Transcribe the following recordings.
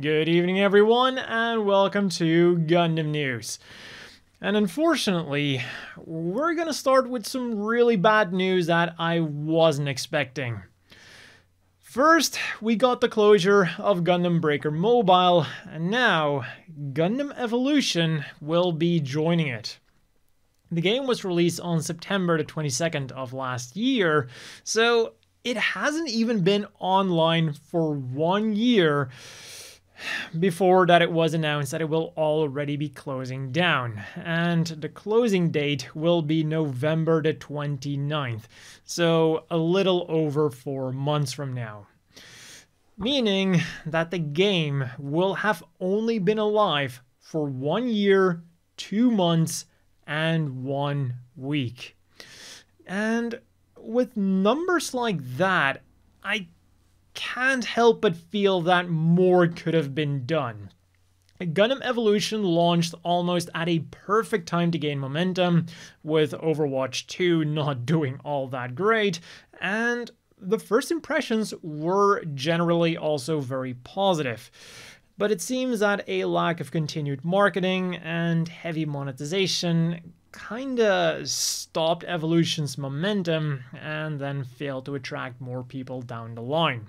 Good evening everyone, and welcome to Gundam News. And unfortunately, we're gonna start with some really bad news that I wasn't expecting. First, we got the closure of Gundam Breaker Mobile, and now Gundam Evolution will be joining it. The game was released on September the 22nd of last year, so it hasn't even been online for 1 year before that it was announced that it will already be closing down. And the closing date will be November the 29th, so a little over 4 months from now. Meaning that the game will have only been alive for 1 year, 2 months, and 1 week. And with numbers like that, I can't help but feel that more could have been done. Gundam Evolution launched almost at a perfect time to gain momentum, with Overwatch 2 not doing all that great, and the first impressions were generally also very positive. But it seems that a lack of continued marketing and heavy monetization kinda stopped Evolution's momentum and then failed to attract more people down the line.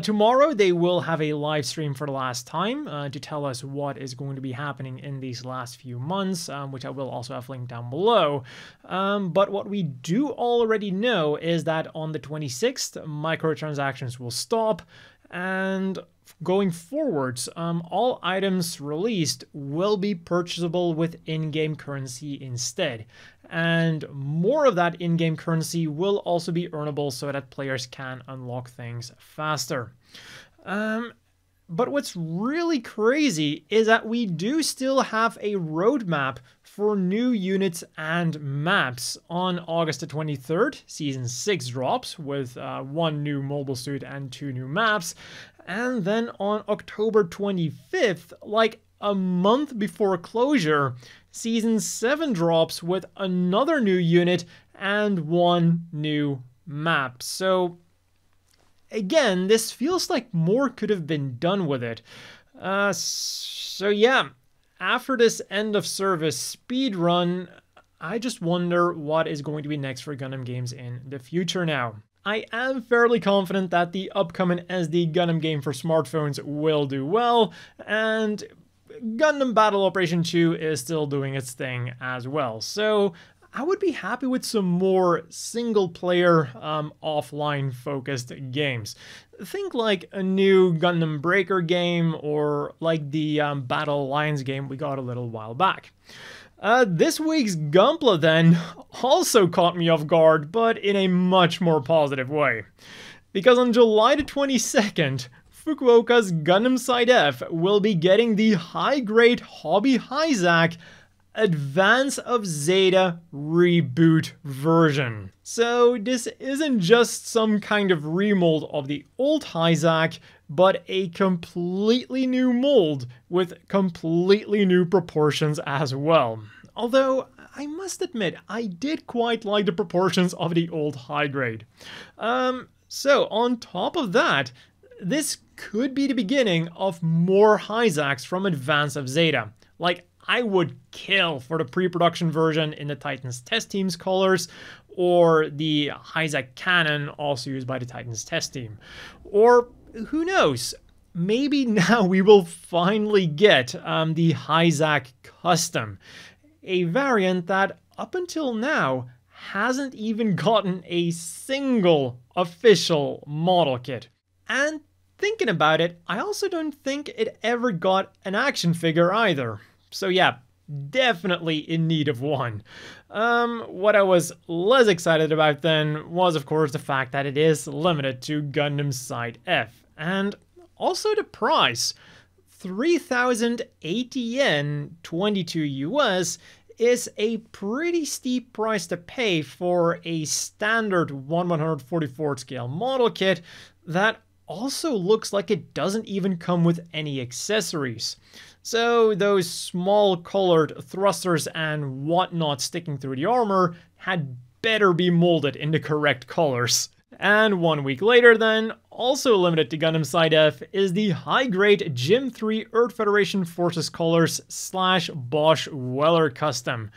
Tomorrow they will have a live stream for the last time to tell us what is going to be happening in these last few months, which I will also have linked down below. But what we do already know is that on the 26th, microtransactions will stop, and going forwards, all items released will be purchasable with in-game currency instead. And more of that in-game currency will also be earnable so that players can unlock things faster. But what's really crazy is that we do still have a roadmap for new units and maps. On August the 23rd, Season 6 drops with 1 new mobile suit and 2 new maps. And then on October 25th, like a month before closure, Season 7 drops with another new unit and 1 new map. So again, this feels like more could have been done with it. So yeah, after this end of service speed run, I just wonder what is going to be next for Gundam games in the future now. I am fairly confident that the upcoming SD Gundam game for smartphones will do well, and Gundam Battle Operation 2 is still doing its thing as well. So I would be happy with some more single-player, offline-focused games. Think like a new Gundam Breaker game, or like the Battle Alliance game we got a little while back. This week's Gunpla then also caught me off guard, but in a much more positive way. Because on July the 22nd, Fukuoka's Gundam Side F will be getting the high-grade Hobby Hi-Zack Advance of Zeta reboot version. So this isn't just some kind of remold of the old Hi-Zack, but a completely new mold with completely new proportions as well. Although, I must admit, I did quite like the proportions of the old high grade. So on top of that, this could be the beginning of more Hi-Zacks from Advance of Zeta. Like, I would kill for the pre-production version in the Titans test team's colors, or the Hi-Zack cannon also used by the Titans test team. Or, who knows, maybe now we will finally get the Hi-Zack Custom, a variant that up until now hasn't even gotten a single official model kit. And thinking about it, I also don't think it ever got an action figure either. So yeah, definitely in need of one. What I was less excited about then was of course the fact that it is limited to Gundam Side F. And also the price. 3,080 yen, 22 US, is a pretty steep price to pay for a standard 1/144 scale model kit that also looks like it doesn't even come with any accessories. So those small colored thrusters and whatnot sticking through the armor had better be molded in the correct colors. And 1 week later then, also limited to Gundam Side F is the high-grade Gym 3 Earth Federation Forces Colors / Bosch Weller Custom.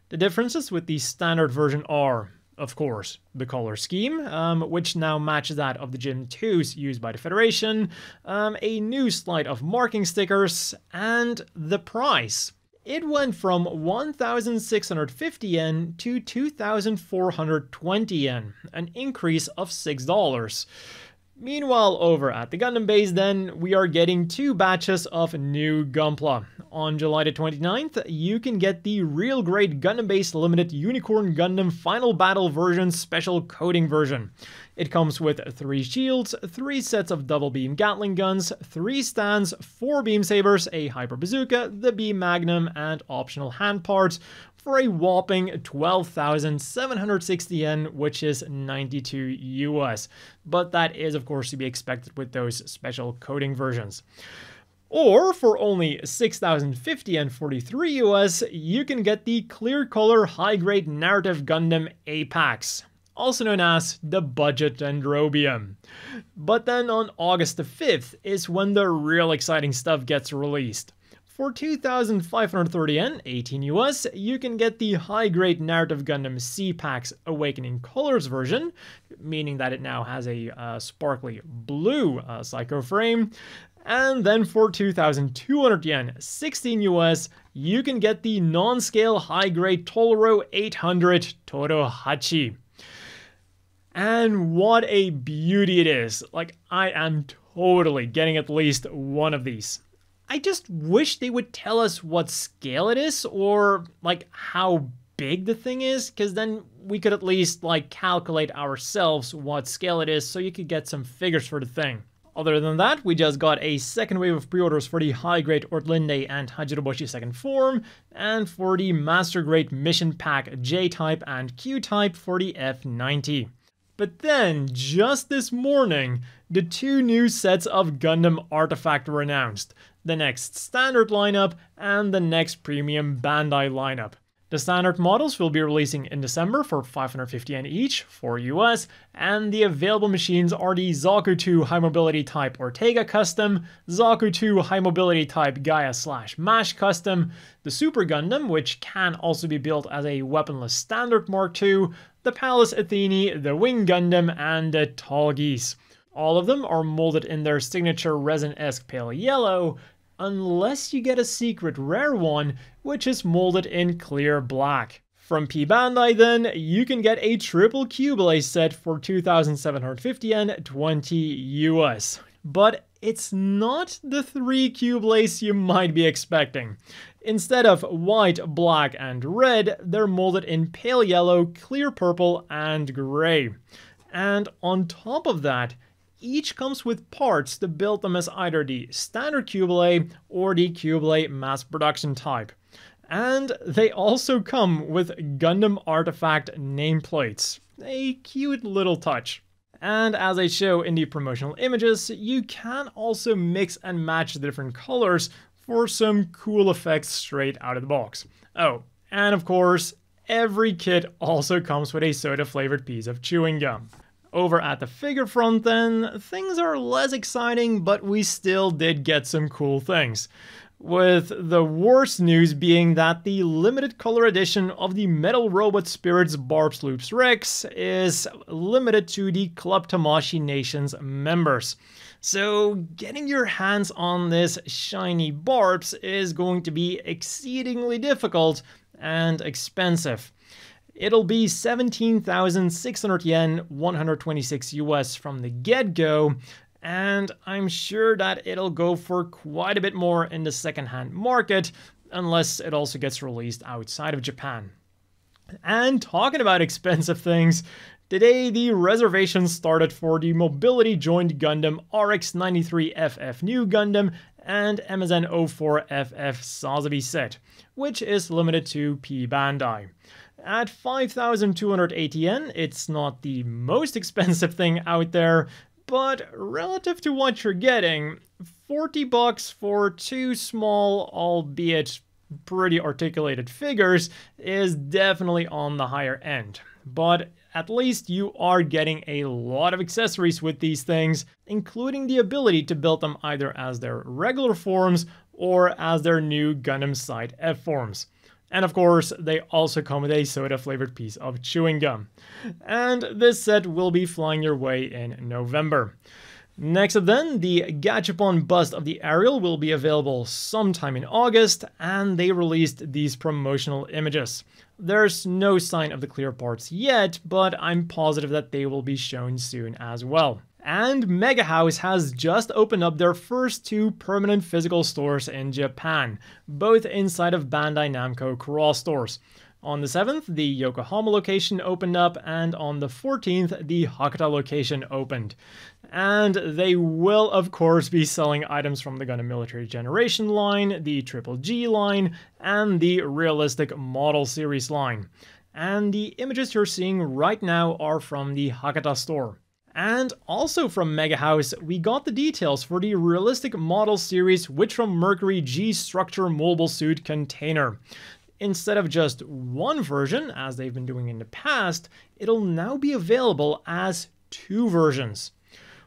The differences with the standard version are, of course, the color scheme, which now matches that of the Gym 2s used by the Federation, a new slide of marking stickers, and the price. It went from 1,650 yen to 2,420 yen, an increase of $6. Meanwhile, over at the Gundam base then, we are getting 2 batches of new Gunpla. On July the 29th, you can get the Real Grade Gundam Base Limited Unicorn Gundam Final Battle Version Special Coating version. It comes with 3 shields, 3 sets of double beam Gatling guns, 3 stands, 4 beam sabers, a Hyper Bazooka, the Beam Magnum, and optional hand parts, for a whopping 12,760 yen, which is 92 US. But that is of course to be expected with those special coating versions. Or for only 6,050 yen 43 US, you can get the clear color high grade narrative Gundam Apex, also known as the Budget Dendrobium. But then on August the 5th is when the real exciting stuff gets released. For 2,530 yen, 18 US, you can get the high-grade Narrative Gundam C-Pax Awakening Colors version, meaning that it now has a sparkly blue psycho frame. And then for 2,200 yen, 16 US, you can get the non-scale high-grade Tolero 800 Torohachi. And what a beauty it is. Like, I am totally getting at least one of these. I just wish they would tell us what scale it is, or like how big the thing is, because then we could at least like calculate ourselves what scale it is so you could get some figures for the thing. Other than that, we just got a second wave of pre-orders for the high-grade Ortlinde and Hajiroboshi second form, and for the Master Grade Mission Pack J-Type and Q-Type for the F90. But then, just this morning, the 2 new sets of Gundam Artifact were announced. The next standard lineup and the next premium Bandai lineup. The standard models will be releasing in December for 550 yen each, for US, and the available machines are the Zaku 2 High Mobility Type Ortega Custom, Zaku 2 High Mobility Type Gaia/MASH Custom, the Super Gundam, which can also be built as a weaponless standard Mark II, the Palace Athene, the Wing Gundam, and the Tall Geese. All of them are molded in their signature resin-esque pale yellow, unless you get a secret rare one, which is molded in clear black. From P-Bandai then, you can get a triple Qubeley set for 2,750 yen, 20 US. But it's not the 3 Qubeleys you might be expecting. Instead of white, black, and red, they're molded in pale yellow, clear purple, and gray. And on top of that, each comes with parts to build them as either the standard Qubeley or the Qubeley mass production type. And they also come with Gundam Artifact nameplates. A cute little touch. And as I show in the promotional images, you can also mix and match the different colors for some cool effects straight out of the box. Oh, and of course, every kit also comes with a soda-flavored piece of chewing gum. Over at the figure front then, things are less exciting, but we still did get some cool things. With the worst news being that the limited color edition of the Metal Robot Spirits Barbs Loops Rex is limited to the Club Tamashii Nation's members. So getting your hands on this shiny Barbs is going to be exceedingly difficult and expensive. It'll be 17,600 yen, 126 US from the get-go, and I'm sure that it'll go for quite a bit more in the second-hand market, unless it also gets released outside of Japan. And talking about expensive things, today the reservations started for the Mobility Joint Gundam RX-93FF New Gundam and MSN04FF Sazabi set, which is limited to P-Bandai. At 5,280 yen, it's not the most expensive thing out there, but relative to what you're getting, 40 bucks for 2 small, albeit pretty articulated figures is definitely on the higher end. But at least you are getting a lot of accessories with these things, including the ability to build them either as their regular forms or as their new Gundam Side F forms. And of course, they also come with a soda-flavored piece of chewing gum. And this set will be flying your way in November. Next up then, the Gachapon bust of the Ariel will be available sometime in August, and they released these promotional images. There's no sign of the clear parts yet, but I'm positive that they will be shown soon as well. And Megahouse has just opened up their first 2 permanent physical stores in Japan, both inside of Bandai Namco Cross stores. On the 7th, the Yokohama location opened up, and on the 14th, the Hakata location opened. And they will, of course, be selling items from the Gundam Military Generation line, the Triple G line, and the Realistic Model Series line. And the images you're seeing right now are from the Hakata store. And also from Megahouse, we got the details for the Realistic Model Series Witch from Mercury G-Structure Mobile Suit container. Instead of just one version, as they've been doing in the past, it'll now be available as 2 versions.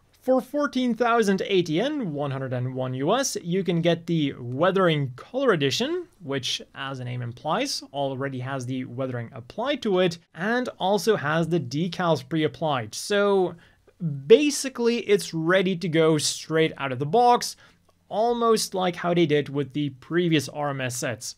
For 14,080 yen, 101 US, you can get the Weathering Color Edition, which, as the name implies, already has the weathering applied to it, and also has the decals pre-applied. So basically, it's ready to go straight out of the box, almost like how they did with the previous RMS sets.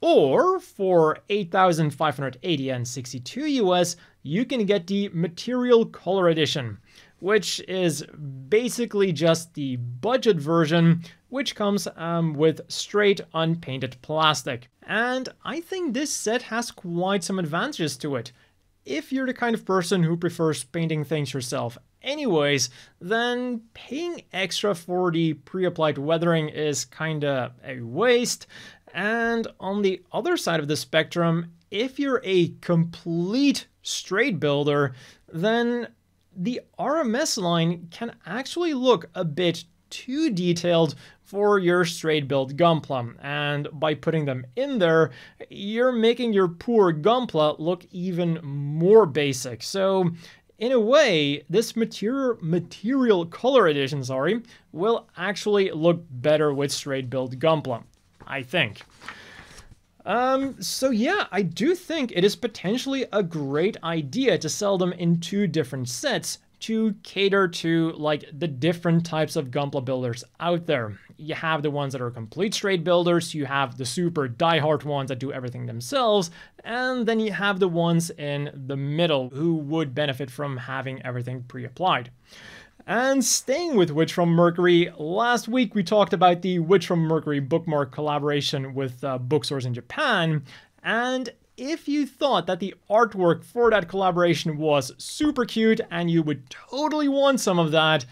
Or for 8,580 and 62 US, you can get the Material Color Edition, which is basically just the budget version, which comes with straight unpainted plastic. And I think this set has quite some advantages to it. If you're the kind of person who prefers painting things yourself anyways, then paying extra for the pre-applied weathering is kinda a waste. And on the other side of the spectrum, if you're a complete straight builder, then the RMS line can actually look a bit too detailed for your straight build Gunpla, and by putting them in there, you're making your poor Gunpla look even more basic. So in a way, this material color edition, will actually look better with straight build Gunpla, I think. So yeah, I do think it is potentially a great idea to sell them in 2 different sets to cater to like the different types of Gunpla builders out there. You have the ones that are complete straight builders, you have the super diehard ones that do everything themselves, and then you have the ones in the middle who would benefit from having everything pre-applied. And staying with Witch from Mercury, last week we talked about the Witch from Mercury Bookmark collaboration with bookstores in Japan, and if you thought that the artwork for that collaboration was super cute and you would totally want some of that,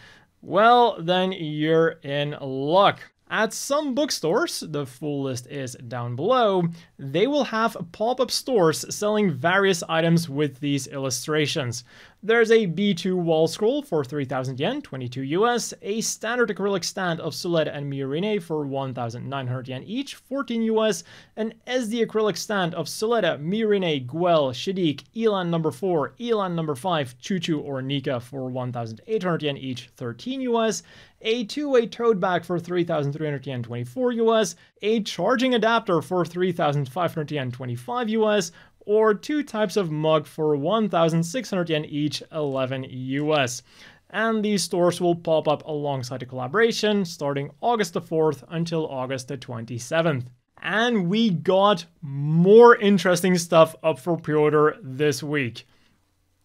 well, then you're in luck. At some bookstores, the full list is down below, they will have pop-up stores selling various items with these illustrations. There's a B2 wall scroll for 3,000 yen, 22 US, a standard acrylic stand of Suletta and Miorine for 1,900 yen each, 14 US, an SD acrylic stand of Suletta, Miorine, Guel, Shadiq, Elan number 4, Elan number 5, Chuchu or Nika for 1,800 yen each, 13 US, a two-way tote bag for 3,300 yen, 24 US, a charging adapter for 3,500 yen, 25 US, or 2 types of mug for 1,600 yen each, 11 US. And these stores will pop up alongside the collaboration starting August the 4th until August the 27th. And we got more interesting stuff up for pre-order this week.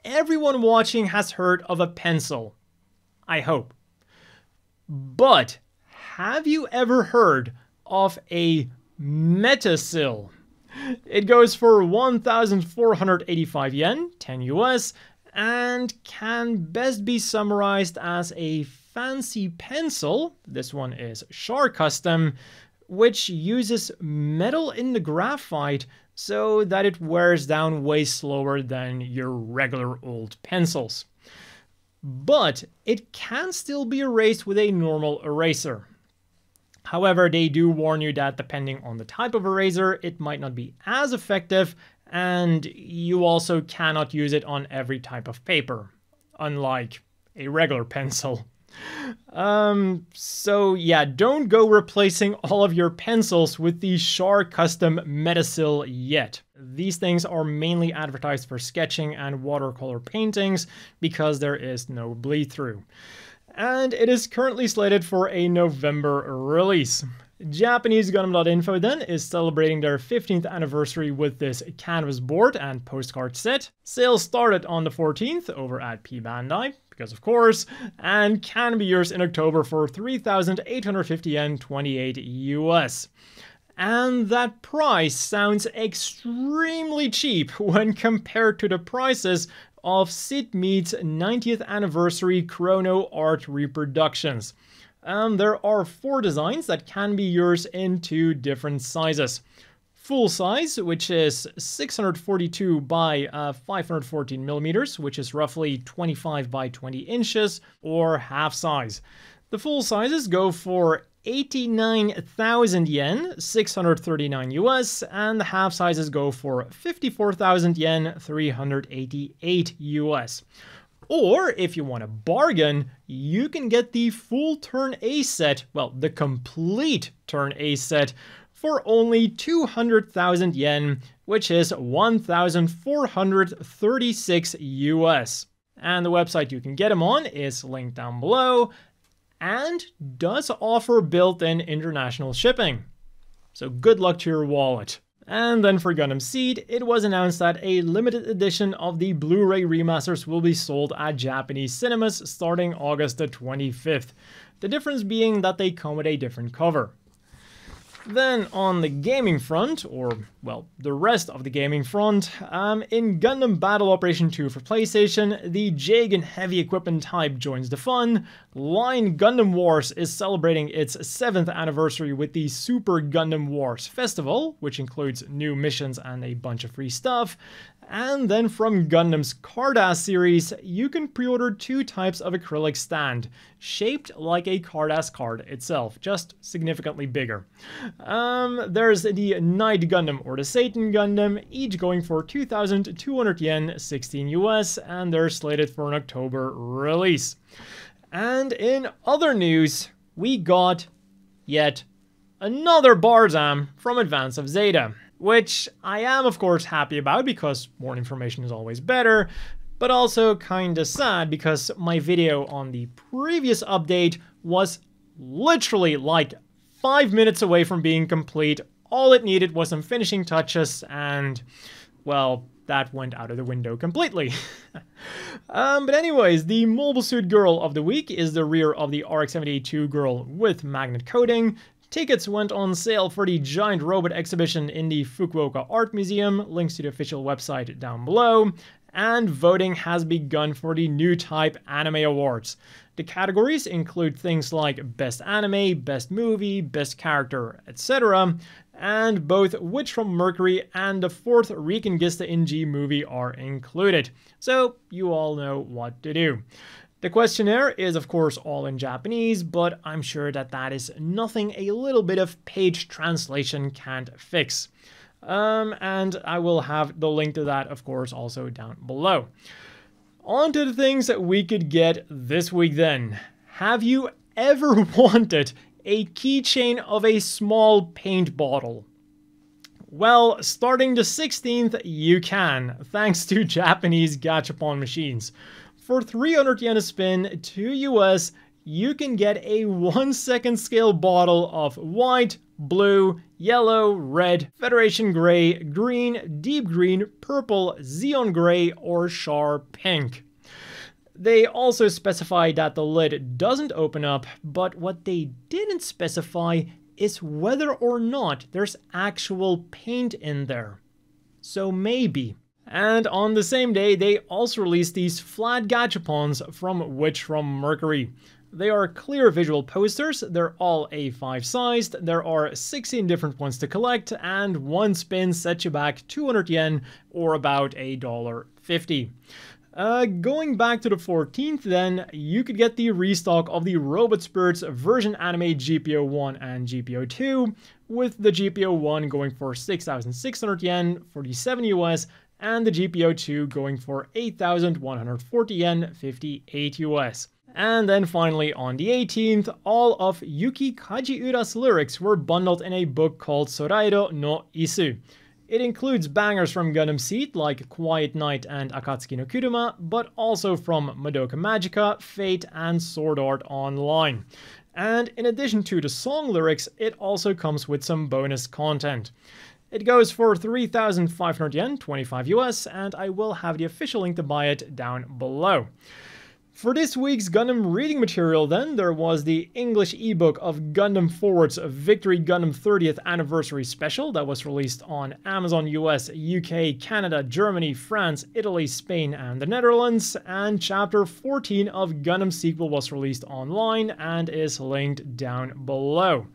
Everyone watching has heard of a pencil, I hope. But have you ever heard of a Metacil? It goes for 1,485 yen, 10 US, and can best be summarized as a fancy pencil, this one is Char custom, which uses metal in the graphite so that it wears down way slower than your regular old pencils. But it can still be erased with a normal eraser. However, they do warn you that depending on the type of eraser, it might not be as effective And you also cannot use it on every type of paper, unlike a regular pencil. So yeah, don't go replacing all of your pencils with the Char custom Metacil yet. These things are mainly advertised for sketching and watercolor paintings because there is no bleed through. And it is currently slated for a November release. Japanese Gundam.Info then is celebrating their 15th anniversary with this canvas board and postcard set. Sales started on the 14th over at P-Bandai, because of course, and can be yours in October for 3,850 yen, 28 US. And that price sounds extremely cheap when compared to the prices of Sid Mead's 90th anniversary Chrono Art reproductions. There are 4 designs that can be yours in 2 different sizes. Full size, which is 642 by 514 millimeters, which is roughly 25 by 20 inches, or half size. The full sizes go for 89,000 yen, 639 US, and the half sizes go for 54,000 yen, 388 US. Or, if you want a bargain, you can get the full Turn A set, well, the complete Turn A set, for only 200,000 yen, which is 1,436 US. And the website you can get them on is linked down below, and does offer built-in international shipping. So good luck to your wallet. And then for Gundam Seed, it was announced that a limited edition of the Blu-ray remasters will be sold at Japanese cinemas starting August the 25th. The difference being that they come with a different cover. Then on the gaming front, or well, the rest of the gaming front, in Gundam Battle Operation 2 for PlayStation, the Jagan heavy equipment type joins the fun. Line Gundam Wars is celebrating its 7th anniversary with the Super Gundam Wars Festival, which includes new missions and a bunch of free stuff. And then from Gundam's Carddass series, you can pre-order 2 types of acrylic stand, shaped like a Carddass card itself, just significantly bigger. There's the Night Gundam or the Satan Gundam, each going for 2,200 yen, 16 US, and they're slated for an October release. And in other news, we got yet another Barzam from Advance of Zeta, which I am of course happy about because more information is always better, but also kinda sad because my video on the previous update was literally like 5 minutes away from being complete. All it needed was some finishing touches and, well, that went out of the window completely. But anyways, the Mobile Suit Girl of the Week is the rear of the RX-78-2 girl with magnet coating. Tickets went on sale for the giant robot exhibition in the Fukuoka Art Museum, links to the official website down below, and voting has begun for the Newtype Anime Awards. The categories include things like Best Anime, Best Movie, Best Character, etc., and both Witch from Mercury and the 4th Reconquista in G movie are included, so you all know what to do. The questionnaire is of course all in Japanese, but I'm sure that that is nothing a little bit of page translation can't fix. And I will have the link to that of course also down below. On to the things that we could get this week then. Have you ever wanted a keychain of a small paint bottle? Well, starting the 16th you can, thanks to Japanese Gachapon machines. For 300 yen a spin, 2 US, you can get a 1/2 scale bottle of white, blue, yellow, red, Federation gray, green, deep green, purple, Xeon gray, or Char pink. They also specify that the lid doesn't open up, but what they didn't specify is whether or not there's actual paint in there. So maybe. And on the same day, they also released these flat gachapons from Witch from Mercury. They are clear visual posters, they're all A5 sized, there are 16 different ones to collect, and one spin sets you back 200 yen or about $1.50. Going back to the 14th then, you could get the restock of the Robot Spirits version anime GPO1 and GPO2, with the GPO1 going for 6,600 yen, 47 US, and the GPO2 going for 8,140 yen, 58 US. And then finally on the 18th, all of Yuki Kajiura's lyrics were bundled in a book called Sorairo no Isu. It includes bangers from Gundam Seed like Quiet Night and Akatsuki no Kuruma, but also from Madoka Magica, Fate, and Sword Art Online. And in addition to the song lyrics, it also comes with some bonus content. It goes for 3,500 yen, 25 US, and I will have the official link to buy it down below. For this week's Gundam reading material then, there was the English ebook of Gundam Forward's Victory Gundam 30th Anniversary Special that was released on Amazon US, UK, Canada, Germany, France, Italy, Spain, and the Netherlands, and Chapter 14 of Gundam Sequel was released online and is linked down below.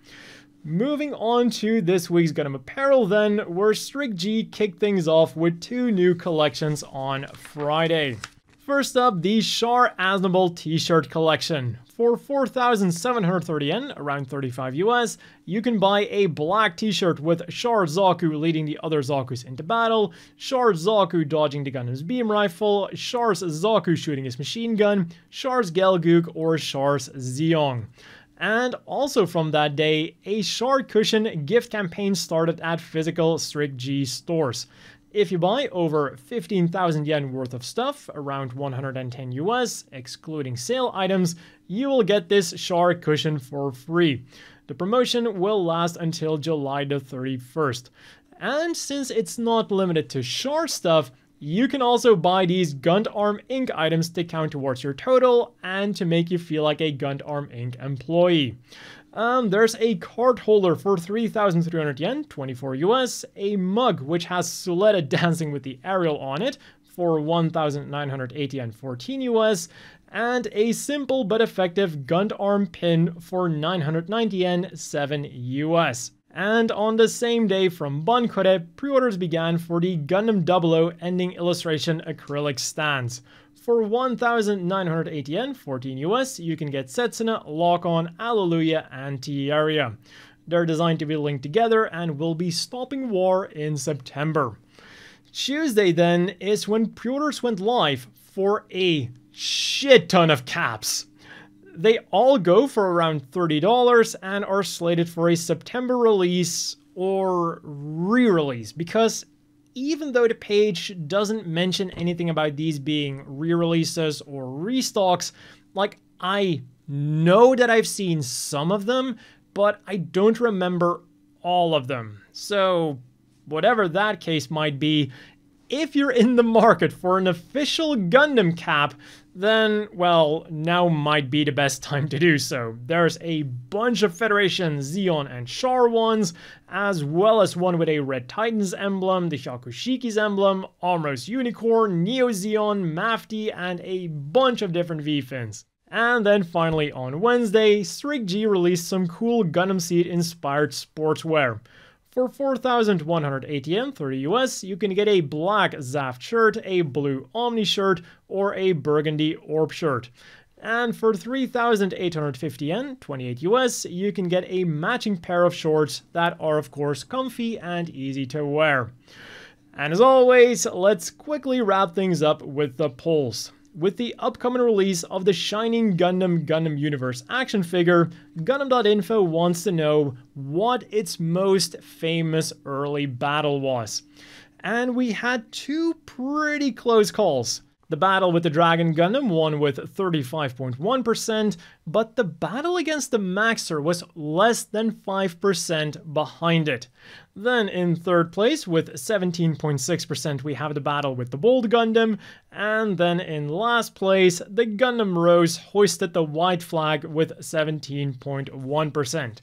Moving on to this week's Gundam Apparel then, where Strict G kicked things off with 2 new collections on Friday. First up, the Char Aznable t-shirt collection. For 4,730 yen, around 35 US, you can buy a black t-shirt with Char Zaku leading the other Zakus into battle, Char Zaku dodging the Gundam's beam rifle, Char's Zaku shooting his machine gun, Char's Gelgoog, or Char's Zeong. And also from that day, a Char cushion gift campaign started at physical Strict G stores. If you buy over 15,000 yen worth of stuff, around 110 US, excluding sale items, you will get this Char cushion for free. The promotion will last until July the 31st. And since it's not limited to Char stuff, you can also buy these Gundam Inc. items to count towards your total and to make you feel like a Gundam Inc. employee. There's a card holder for 3,300 yen, 24 US, a mug which has Suletta dancing with the Ariel on it for 1,980 yen, 14 US, and a simple but effective Gundam pin for 990 yen, 7 US. And on the same day from Bankore, pre-orders began for the Gundam 00 ending illustration acrylic stands. For 1,980 yen, 14 US, you can get Setsuna, Lock-On, Alleluia, and Tiaria. They're designed to be linked together and will be stopping war in September. Tuesday then is when pre-orders went live for a shit ton of caps. They all go for around $30 and are slated for a September release or re-release, because even though the page doesn't mention anything about these being re-releases or restocks, like, I know that I've seen some of them, but I don't remember all of them. So whatever that case might be, if you're in the market for an official Gundam cap, then, well, now might be the best time to do so. There's a bunch of Federation, Zeon, and Char ones, as well as one with a Red Titan's emblem, the Hyakushiki's emblem, Amro's Unicorn, Neo Zeon, Mafty, and a bunch of different V-Fins. And then finally on Wednesday, Strict G released some cool Gundam Seed inspired sportswear. For 4,180 yen, 30 US, you can get a black Zaft shirt, a blue Omni shirt, or a burgundy Orb shirt. And for 3,850 yen, 28 US, you can get a matching pair of shorts that are of course comfy and easy to wear. And as always, let's quickly wrap things up with the polls. With the upcoming release of the Shining Gundam Universe action figure, Gundam.Info wants to know what its most famous early battle was. And we had 2 pretty close calls. The battle with the Dragon Gundam won with 35.1%, but the battle against the Maxer was less than 5% behind it. Then in third place with 17.6% we have the battle with the Bold Gundam, and then in last place the Gundam Rose hoisted the white flag with 17.1%.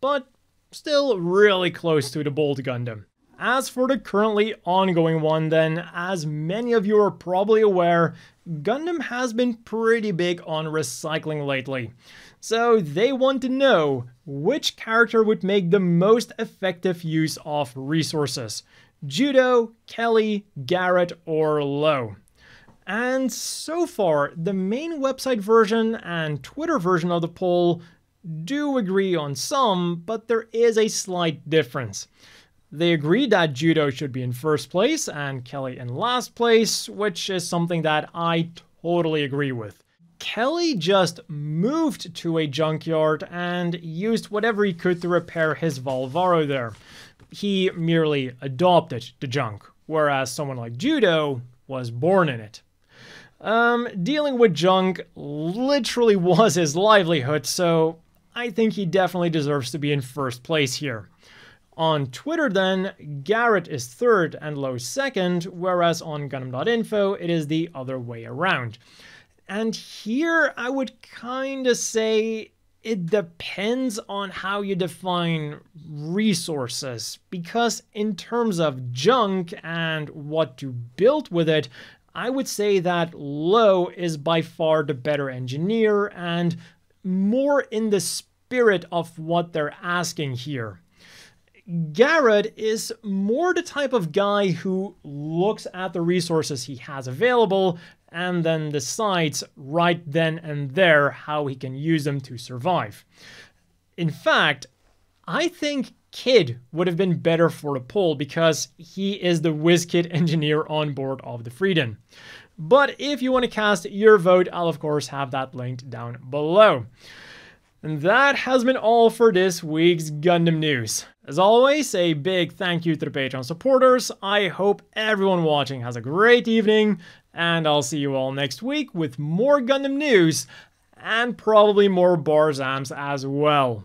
But still really close to the Bold Gundam. As for the currently ongoing one then, as many of you are probably aware, Gundam has been pretty big on recycling lately. So they want to know which character would make the most effective use of resources. Judo, Kelly, Garrett, or Low. And so far, the main website version and Twitter version of the poll do agree on some, but there is a slight difference. They agree that Judo should be in first place and Kelly in last place, which is something that I totally agree with. Kelly just moved to a junkyard and used whatever he could to repair his Volvaro there. He merely adopted the junk, whereas someone like Judo was born in it. Dealing with junk literally was his livelihood, so I think he definitely deserves to be in first place here. On Twitter then, Garrett is third and Lowe second, whereas on Gundam.Info it is the other way around. And here I would kinda say it depends on how you define resources, because in terms of junk and what to build with it, I would say that Lowe is by far the better engineer and more in the spirit of what they're asking here. Garrett is more the type of guy who looks at the resources he has available and then decides right then and there how he can use them to survive. In fact, I think Kid would have been better for the poll because he is the WizKid engineer on board of the Freedom. But if you want to cast your vote, I'll of course have that linked down below. And that has been all for this week's Gundam news. As always, a big thank you to the Patreon supporters. I hope everyone watching has a great evening, and I'll see you all next week with more Gundam news, and probably more Barzams as well.